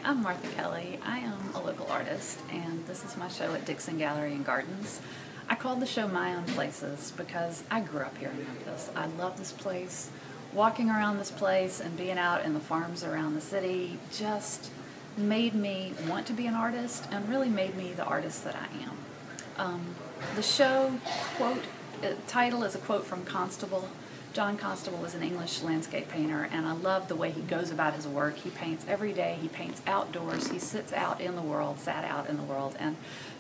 I'm Martha Kelly. I am a local artist, and this is my show at Dixon Gallery and Gardens. I called the show My Own Places because I grew up here in Memphis. I love this place. Walking around this place and being out in the farms around the city just made me want to be an artist and really made me the artist that I am. The show title is a quote from Constable. John Constable was an English landscape painter, and I love the way he goes about his work. He paints every day, he paints outdoors, he sits out in the world, sat out in the world, and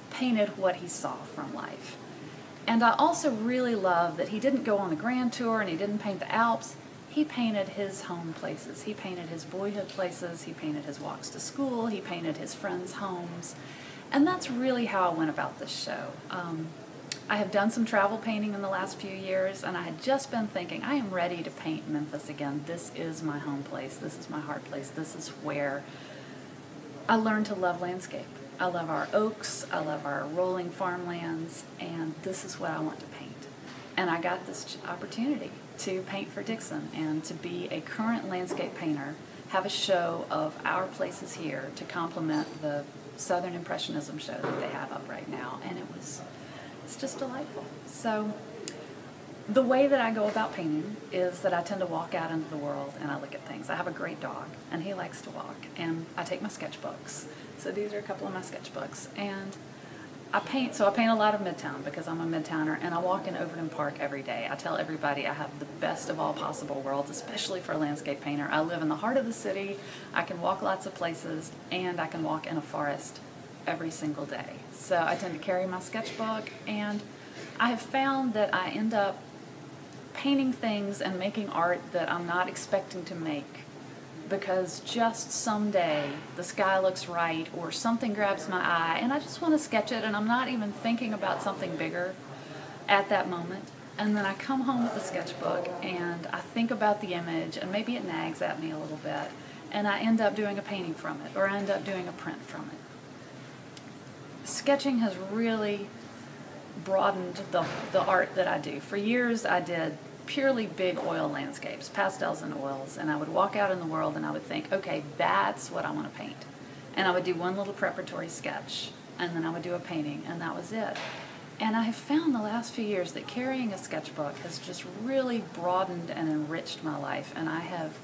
painted what he saw from life. And I also really love that he didn't go on the grand tour and he didn't paint the Alps. He painted his home places. He painted his boyhood places, he painted his walks to school, he painted his friends' homes. And that's really how I went about this show. I have done some travel painting in the last few years, and I had just been thinking, I am ready to paint Memphis again. This is my home place. This is my heart place. This is where I learned to love landscape. I love our oaks. I love our rolling farmlands, and this is what I want to paint. And I got this opportunity to paint for Dixon and to be a current landscape painter, have a show of our places here to complement the Southern Impressionism show that they have up right now, and it's just delightful. So the way that I go about painting is that I tend to walk out into the world and I look at things. I have a great dog and he likes to walk, and I take my sketchbooks. So these are a couple of my sketchbooks, and I paint a lot of Midtown because I'm a Midtowner, and I walk in Overton Park every day. I tell everybody I have the best of all possible worlds, especially for a landscape painter. I live in the heart of the city, I can walk lots of places, and I can walk in a forest every single day. So I tend to carry my sketchbook, and I have found that I end up painting things and making art that I'm not expecting to make, because just someday the sky looks right or something grabs my eye and I just want to sketch it, and I'm not even thinking about something bigger at that moment. And then I come home with the sketchbook and I think about the image, and maybe it nags at me a little bit, and I end up doing a painting from it, or I end up doing a print from it. Sketching has really broadened the art that I do. For years I did purely big oil landscapes, pastels and oils, and I would walk out in the world and I would think, okay, that's what I want to paint. And I would do one little preparatory sketch, and then I would do a painting, and that was it. And I have found the last few years that carrying a sketchbook has just really broadened and enriched my life, and I have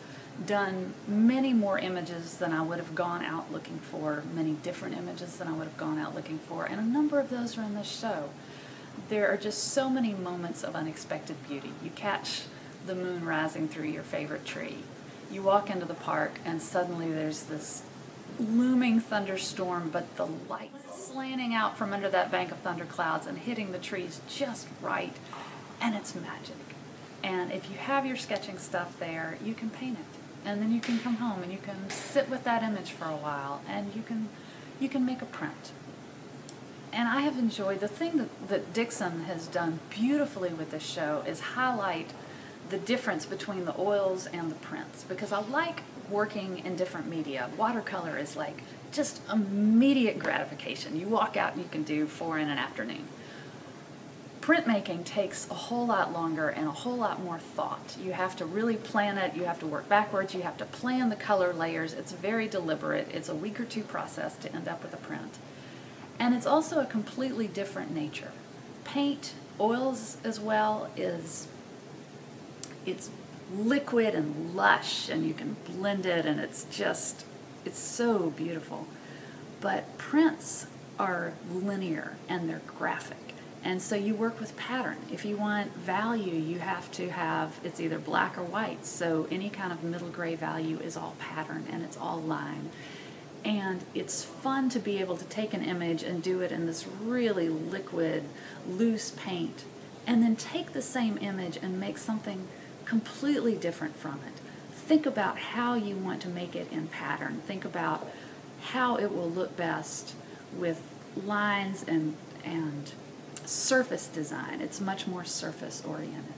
done many more images than I would have gone out looking for, many different images than I would have gone out looking for, and a number of those are in this show. There are just so many moments of unexpected beauty. You catch the moon rising through your favorite tree. You walk into the park and suddenly there's this looming thunderstorm, but the light slanting out from under that bank of thunderclouds and hitting the trees just right, and it's magic. And if you have your sketching stuff there, you can paint it. And then you can come home and you can sit with that image for a while, and you can make a print. And I have enjoyed, the thing that Dixon has done beautifully with this show is highlight the difference between the oils and the prints, because I like working in different media. Watercolor is like just immediate gratification. You walk out and you can do 4 in an afternoon. Printmaking takes a whole lot longer and a whole lot more thought. You have to really plan it, you have to work backwards, you have to plan the color layers. It's very deliberate. It's a week or two process to end up with a print. And it's also a completely different nature. Paint, oils as well, it's liquid and lush, and you can blend it, and it's so beautiful. But prints are linear and they're graphic. And so you work with pattern. If you want value, you have to have, it's either black or white. So any kind of middle gray value is all pattern and it's all line. And it's fun to be able to take an image and do it in this really liquid, loose paint, and then take the same image and make something completely different from it. Think about how you want to make it in pattern. Think about how it will look best with lines and surface design. It's much more surface oriented.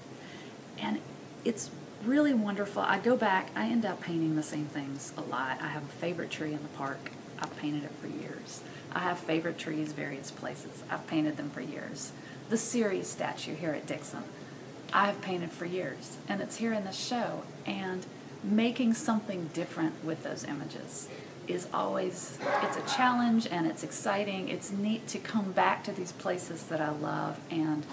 And it's really wonderful. I go back, I end up painting the same things a lot. I have a favorite tree in the park. I've painted it for years. I have favorite trees various places. I've painted them for years. The Ceres statue here at Dixon, I have painted for years, and it's here in this show. And making something different with those images is always, it's a challenge and it's exciting. It's neat to come back to these places that I love and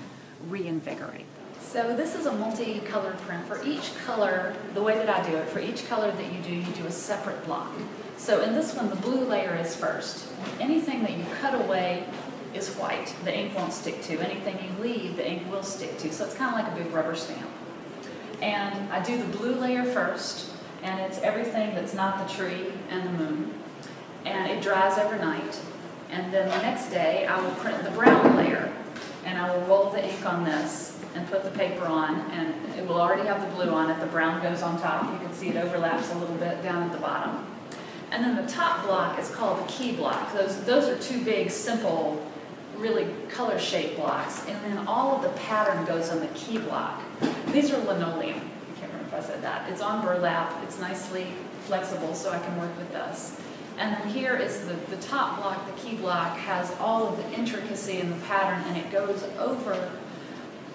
reinvigorate. So this is a multicolored print. For each color, the way that I do it, for each color that you do a separate block. So in this one, the blue layer is first. Anything that you cut away is white. The ink won't stick to. Anything you leave, the ink will stick to. So it's kind of like a big rubber stamp. And I do the blue layer first, and it's everything that's not the tree and the moon. And it dries overnight. And then the next day, I will print the brown layer, and I will roll the ink on this and put the paper on, and it will already have the blue on it. The brown goes on top. You can see it overlaps a little bit down at the bottom. And then the top block is called the key block. Those are two big, simple, really color-shaped blocks. And then all of the pattern goes on the key block. These are linoleum. I can't remember if I said that. It's on burlap. It's nicely flexible, so I can work with this. And then here is the top block. The key block has all of the intricacy in the pattern, and it goes over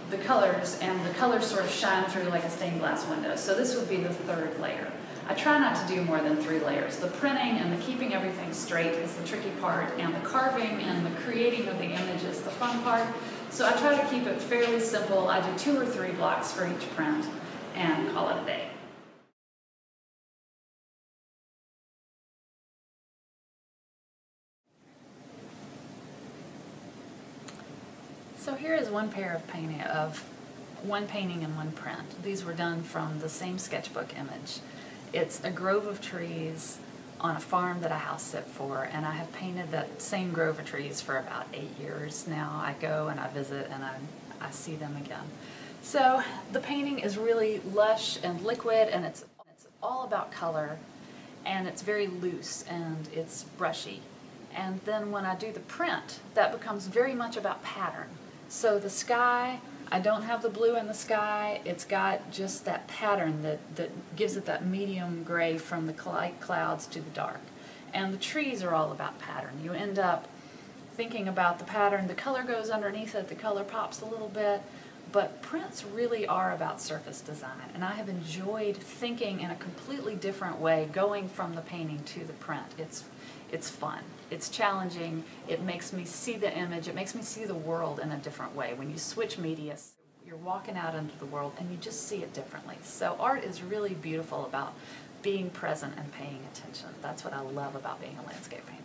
the colors, and the colors sort of shine through like a stained glass window. So this would be the third layer. I try not to do more than 3 layers. The printing and the keeping everything straight is the tricky part, and the carving and the creating of the image is the fun part. So I try to keep it fairly simple. I do 2 or 3 blocks for each print and call it a day. So here is one pair of one painting and one print. These were done from the same sketchbook image. It's a grove of trees on a farm that I house sit for, and I have painted that same grove of trees for about 8 years now. I go and I visit and I see them again. So the painting is really lush and liquid, and it's all about color, and it's very loose and it's brushy. And then when I do the print, that becomes very much about pattern. So the sky, I don't have the blue in the sky. It's got just that pattern that gives it that medium gray from the light clouds to the dark. And the trees are all about pattern. You end up thinking about the pattern. The color goes underneath it. The color pops a little bit. But prints really are about surface design. And I have enjoyed thinking in a completely different way, going from the painting to the print. It's fun. It's challenging. It makes me see the image. It makes me see the world in a different way. When you switch media, you're walking out into the world and you just see it differently. So art is really beautiful about being present and paying attention. That's what I love about being a landscape painter.